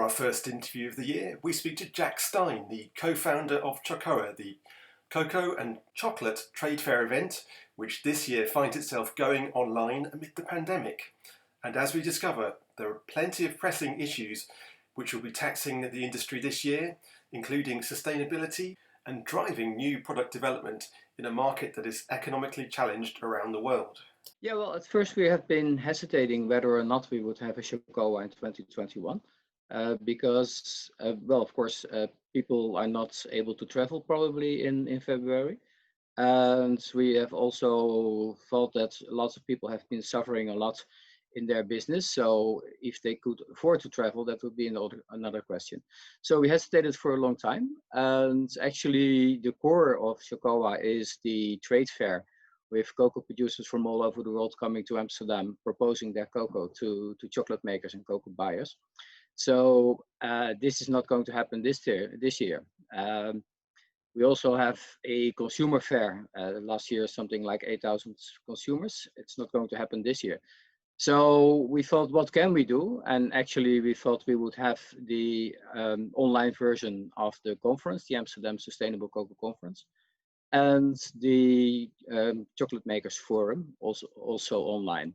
For our first interview of the year, we speak to Jack Steijn, the co-founder of Chocoa, the cocoa and chocolate trade fair event, which this year finds itself going online amid the pandemic. And as we discover, there are plenty of pressing issues which will be taxing the industry this year, including sustainability and driving new product development in a market that is economically challenged around the world. Yeah, well, at first we have been hesitating whether or not we would have a Chocoa in 2021, because, well, of course, people are not able to travel probably in February. And we have also thought that lots of people have been suffering a lot in their business. So if they could afford to travel, that would be another question. So we hesitated for a long time. And actually, the core of Chocoa is the trade fair, with cocoa producers from all over the world coming to Amsterdam, proposing their cocoa to chocolate makers and cocoa buyers. So this is not going to happen this year. We also have a consumer fair. Last year, something like 8,000 consumers. It's not going to happen this year. So we thought, what can we do? And actually, we thought we would have the online version of the conference, the Amsterdam Sustainable Cocoa Conference, and the Chocolate Makers Forum, also online.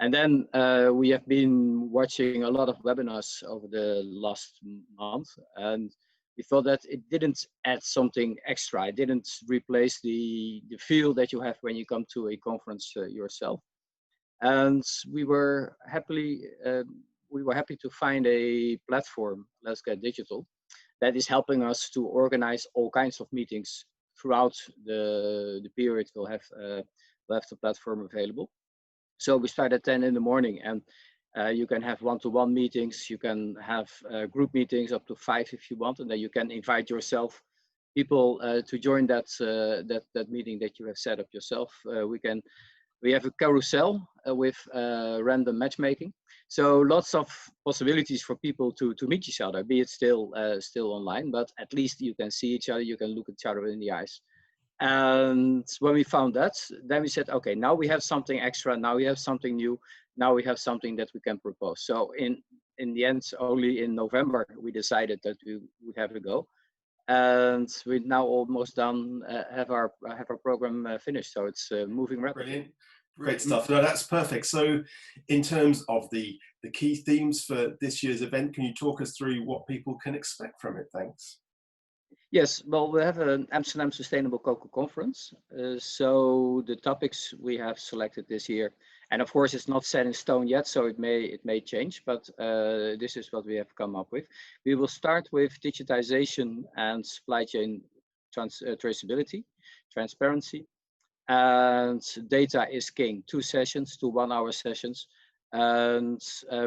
And then we have been watching a lot of webinars over the last month, and we thought that it didn't add something extra. It didn't replace the feel that you have when you come to a conference yourself. And we were happy to find a platform, Let's Get Digital, that is helping us to organize all kinds of meetings throughout the period. We'll have the platform available. So we start at 10 in the morning, and you can have one-to-one meetings. You can have group meetings up to 5 if you want, and then you can invite people to join that meeting that you have set up yourself. We have a carousel with random matchmaking. So lots of possibilities for people to meet each other, be it still online, but at least you can see each other, you can look each other in the eyes. And when we found that, then we said, okay, now we have something extra, now we have something new, now we have something that we can propose. So in the end, only in November, we decided that we would have a go. And we're now almost done, have our program finished. So it's moving rapidly. Brilliant. Great stuff. No, that's perfect. So in terms of the key themes for this year's event, can you talk us through what people can expect from it? Thanks. Yes, well, we have an Amsterdam Sustainable Cocoa Conference. So the topics we have selected this year, and of course it's not set in stone yet, so it may change, but this is what we have come up with. We will start with digitization and supply chain traceability, transparency, and data is king. 2 sessions, 2 one-hour sessions. And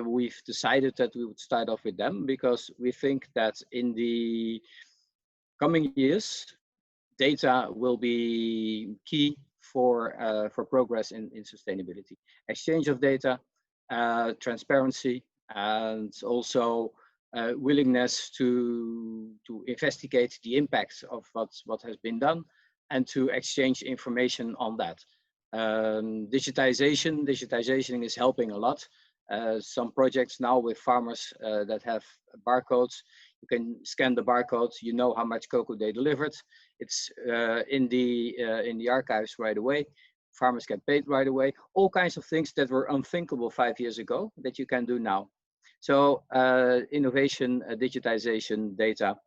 we've decided that we would start off with them because we think that in the coming years, data will be key for progress in sustainability. Exchange of data, transparency, and also willingness to investigate the impacts of what has been done and to exchange information on that. Digitization is helping a lot. Some projects now with farmers that have barcodes. You can scan the barcode, you know how much cocoa they delivered. It's in the archives right away. Farmers get paid right away. All kinds of things that were unthinkable 5 years ago that you can do now. So innovation, digitization, data.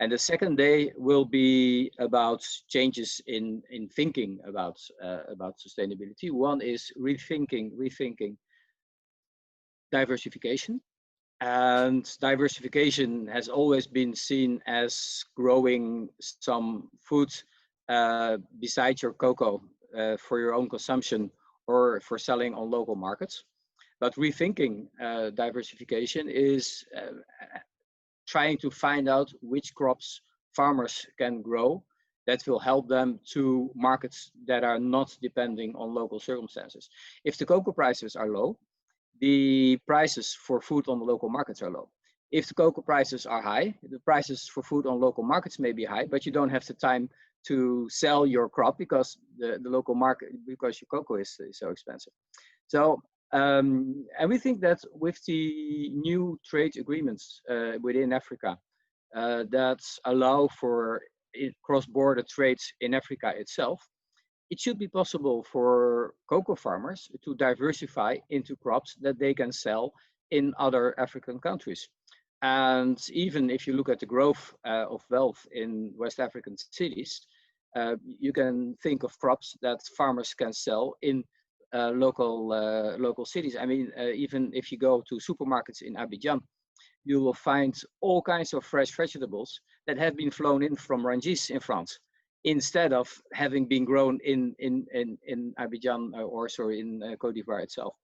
And the second day will be about changes in thinking about sustainability. One is rethinking diversification. And diversification has always been seen as growing some food besides your cocoa for your own consumption or for selling on local markets. But rethinking diversification is trying to find out which crops farmers can grow that will help them to markets that are not depending on local circumstances. If the cocoa prices are low, the prices for food on the local markets are low. If the cocoa prices are high, the prices for food on local markets may be high, but you don't have the time to sell your crop because the local market, because your cocoa is so expensive. So And we think that with the new trade agreements within Africa that allow for cross-border trades in Africa itself, it should be possible for cocoa farmers to diversify into crops that they can sell in other African countries. And even if you look at the growth of wealth in West African cities, you can think of crops that farmers can sell in local cities. I mean, even if you go to supermarkets in Abidjan, you will find all kinds of fresh vegetables that have been flown in from Rungis in France, instead of having been grown in Abidjan or sorry, in Cote d'Ivoire itself.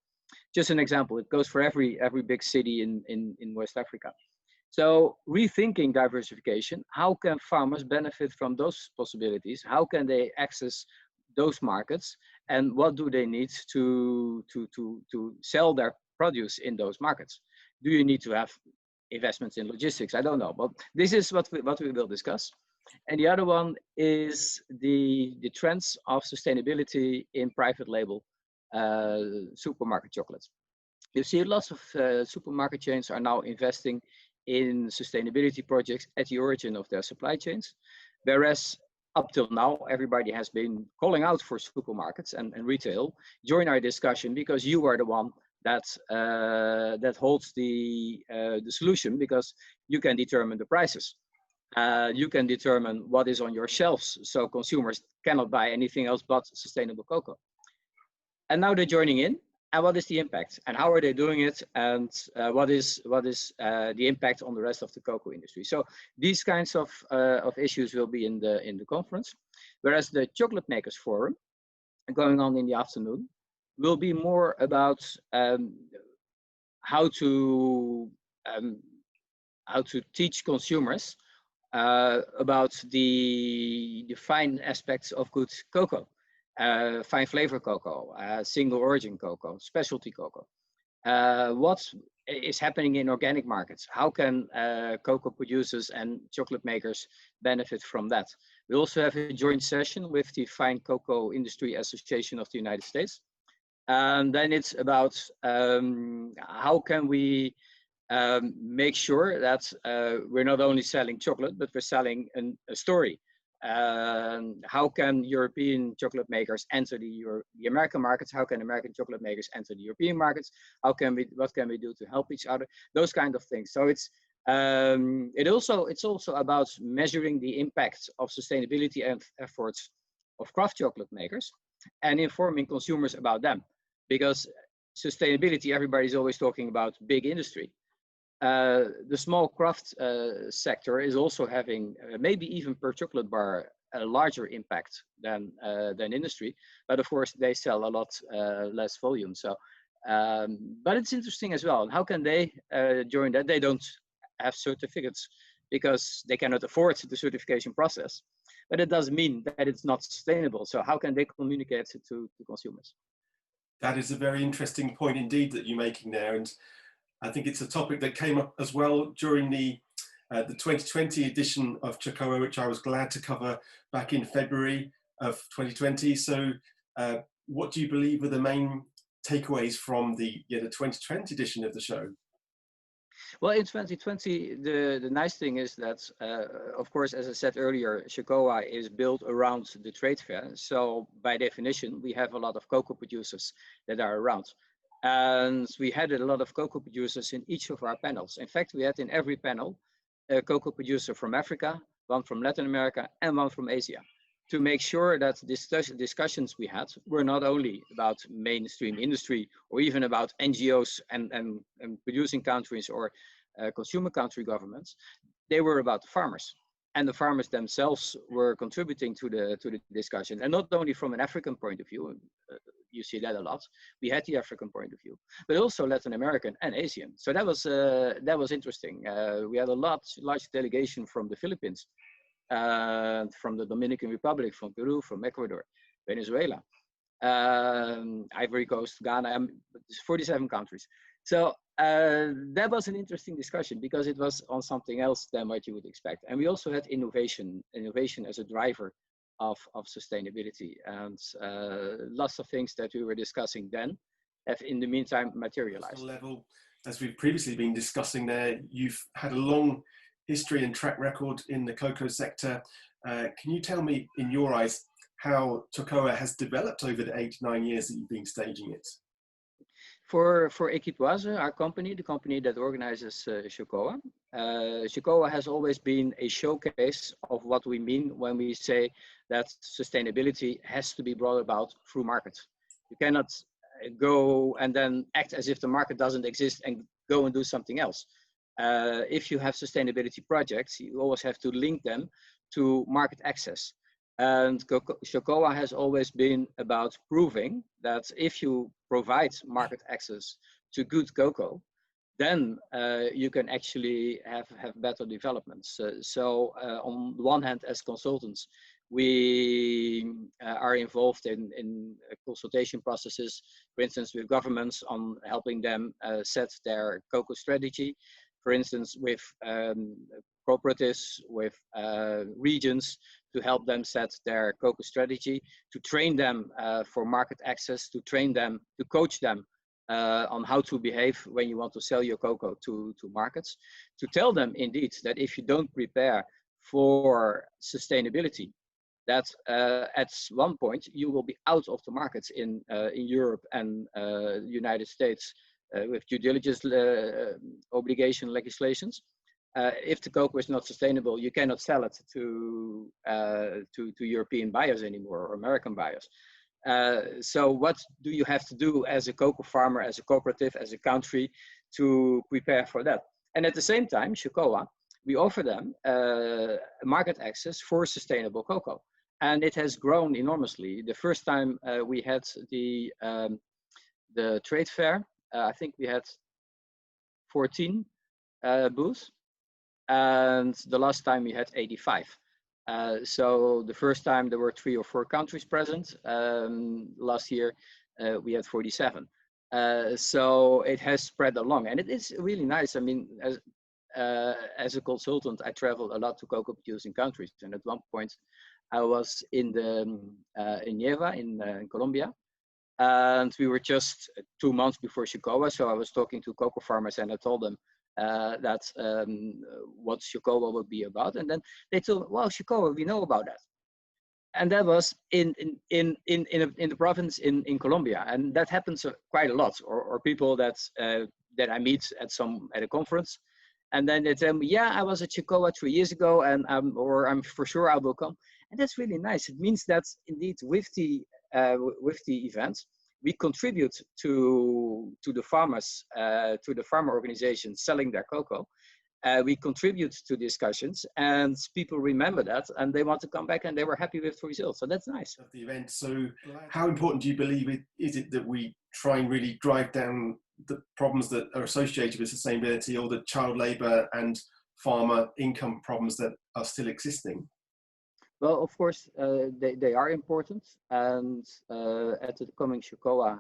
Just an example, it goes for every big city in West Africa. So rethinking diversification, how can farmers benefit from those possibilities? How can they access those markets? And what do they need to sell their produce in those markets? Do you need to have investments in logistics? I don't know, but this is what we will discuss. And the other one is the trends of sustainability in private label supermarket chocolates. You see lots of supermarket chains are now investing in sustainability projects at the origin of their supply chains, whereas up till now, everybody has been calling out for supermarkets and retail. Join our discussion because you are the one that holds the solution, because you can determine the prices. You can determine what is on your shelves, so consumers cannot buy anything else but sustainable cocoa. And now they're joining in. And what is the impact? And how are they doing it? And what is the impact on the rest of the cocoa industry? So these kinds of issues will be in the conference, whereas the Chocolate Makers Forum, going on in the afternoon, will be more about how to teach consumers about the fine aspects of good cocoa. Fine flavor cocoa, single origin cocoa, specialty cocoa. What is happening in organic markets? How can cocoa producers and chocolate makers benefit from that? We also have a joint session with the Fine Cocoa Industry Association of the United States. And then it's about how can we make sure that we're not only selling chocolate, but we're selling a story. How can European chocolate makers enter the American markets? How can American chocolate makers enter the European markets? What can we do to help each other? Those kind of things. So it's also about measuring the impact of sustainability and efforts of craft chocolate makers and informing consumers about them, because sustainability, everybody's always talking about big industry. The small craft sector is also having maybe even per chocolate bar a larger impact than industry, but of course they sell a lot less volume. So, but it's interesting as well. How can they join that? They don't have certificates because they cannot afford the certification process, but it doesn't mean that it's not sustainable. So how can they communicate it to consumers? That is a very interesting point indeed that you're making there, and I think it's a topic that came up as well during the 2020 edition of Chocoa, which I was glad to cover back in February of 2020. So what do you believe were the main takeaways from the 2020 edition of the show? Well, in 2020, the nice thing is that, of course, as I said earlier, Chocoa is built around the trade fair. So by definition, we have a lot of cocoa producers that are around. And we had a lot of cocoa producers in each of our panels. In fact, we had in every panel a cocoa producer from Africa, one from Latin America, and one from Asia, to make sure that discussions we had were not only about mainstream industry or even about NGOs and producing countries or consumer country governments. They were about the farmers. And the farmers themselves were contributing to the discussion. And not only from an African point of view, you see that a lot. We had the African point of view, but also Latin American and Asian. So that was interesting. We had a large delegation from the Philippines, from the Dominican Republic, from Peru, from Ecuador, Venezuela, Ivory Coast, Ghana, 47 countries. So that was an interesting discussion because it was on something else than what you would expect. And we also had innovation as a driver of sustainability, and lots of things that we were discussing then have in the meantime Personal materialized. level, as we've previously been discussing there, you've had a long history and track record in the cocoa sector. Can you tell me, in your eyes, how Chocoa has developed over the 8 to 9 years that you've been staging it? For Equipoise, our company, the company that organizes Chocoa, Chocoa has always been a showcase of what we mean when we say that sustainability has to be brought about through markets. You cannot go and then act as if the market doesn't exist and go and do something else. If you have sustainability projects, you always have to link them to market access. And Chocoa has always been about proving that if you provide market access to good cocoa, then you can actually have better developments. So on the one hand, as consultants, we are involved in consultation processes, for instance, with governments on helping them set their cocoa strategy, for instance, with cooperatives, with regions, to help them set their cocoa strategy, to train them for market access, to train them, to coach them on how to behave when you want to sell your cocoa to markets, to tell them indeed that if you don't prepare for sustainability, that at one point you will be out of the markets in Europe and the United States with due diligence obligation legislations. If the cocoa is not sustainable, you cannot sell it to European buyers anymore, or American buyers. So what do you have to do as a cocoa farmer, as a cooperative, as a country to prepare for that? And at the same time, Chocoa, we offer them market access for sustainable cocoa. And it has grown enormously. The first time we had the trade fair, I think we had 14 booths. And the last time we had 85. So the first time there were 3 or 4 countries present. Last year we had 47. So it has spread along, and it is really nice. I mean, as a consultant, I travel a lot to cocoa producing countries, and at one point I was in Nieva in Colombia, and we were just 2 months before Chocoa. So I was talking to cocoa farmers, and I told them that what Chocoa would be about, and then they told me, "Well, Chocoa, we know about that," and that was in the province in Colombia, and that happens quite a lot. Or people that I meet at a conference, and then they tell me, "Yeah, I was at Chocoa 3 years ago, and I'm for sure I will come," and that's really nice. It means that indeed with the events, we contribute to the farmers, to the farmer organizations selling their cocoa. We contribute to discussions, and people remember that, and they want to come back, and they were happy with the results. So that's nice. Of the event. So, how important do you believe is it that we try and really drive down the problems that are associated with sustainability, or the child labour and farmer income problems that are still existing? Well, of course, they are important, and at the coming Chocoa,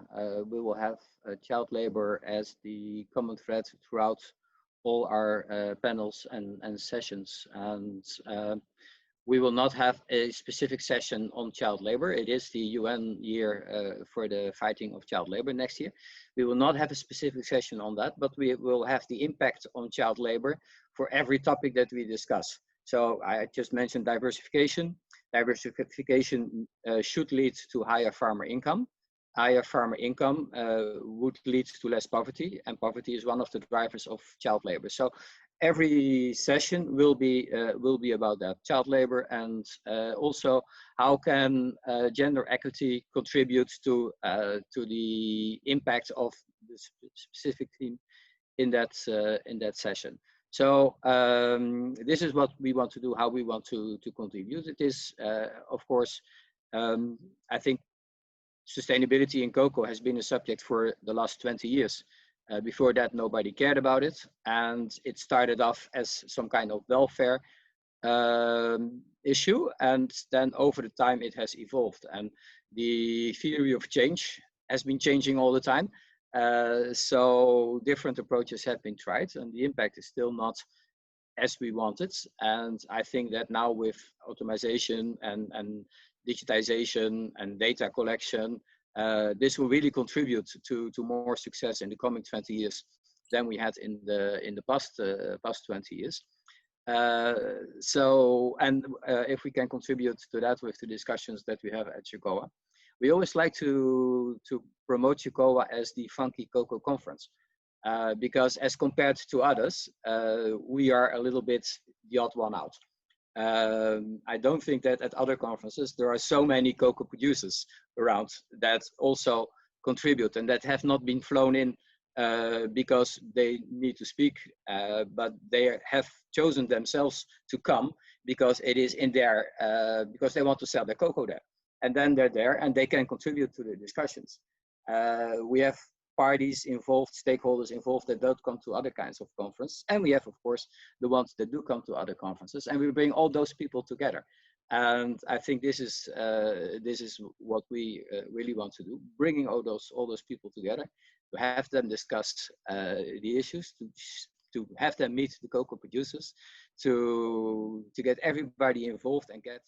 we will have child labor as the common thread throughout all our panels and sessions. And we will not have a specific session on child labor. It is the UN year for the fighting of child labor next year. We will not have a specific session on that, but we will have the impact on child labor for every topic that we discuss. So I just mentioned diversification. Diversification should lead to higher farmer income. Higher farmer income would lead to less poverty, and poverty is one of the drivers of child labor. So every session will be about that, child labor, and also how can gender equity contribute to the impact of the specific theme in that session. So this is what we want to do, how we want to contribute. It is, of course, I think sustainability in cocoa has been a subject for the last 20 years. Before that, nobody cared about it. And it started off as some kind of welfare issue. And then over the time, it has evolved. And the theory of change has been changing all the time. So different approaches have been tried, and the impact is still not as we wanted. And I think that now with automation and digitization and data collection, This will really contribute to more success in the coming 20 years than we had in the past 20 years. If we can contribute to that with the discussions that we have at Chocoa, we always like to promote Chocoa as the funky cocoa conference, because as compared to others, we are a little bit the odd one out. I don't think that at other conferences there are so many cocoa producers around that also contribute and that have not been flown in because they need to speak, but they have chosen themselves to come because it is in their, because they want to sell their cocoa there. And then they're there and they can contribute to the discussions. We have parties involved, stakeholders involved that don't come to other kinds of conferences. And we have, of course, the ones that do come to other conferences, and we bring all those people together. And I think this is what we really want to do, bringing all those people together, to have them discuss the issues, to have them meet the cocoa producers, to get everybody involved and get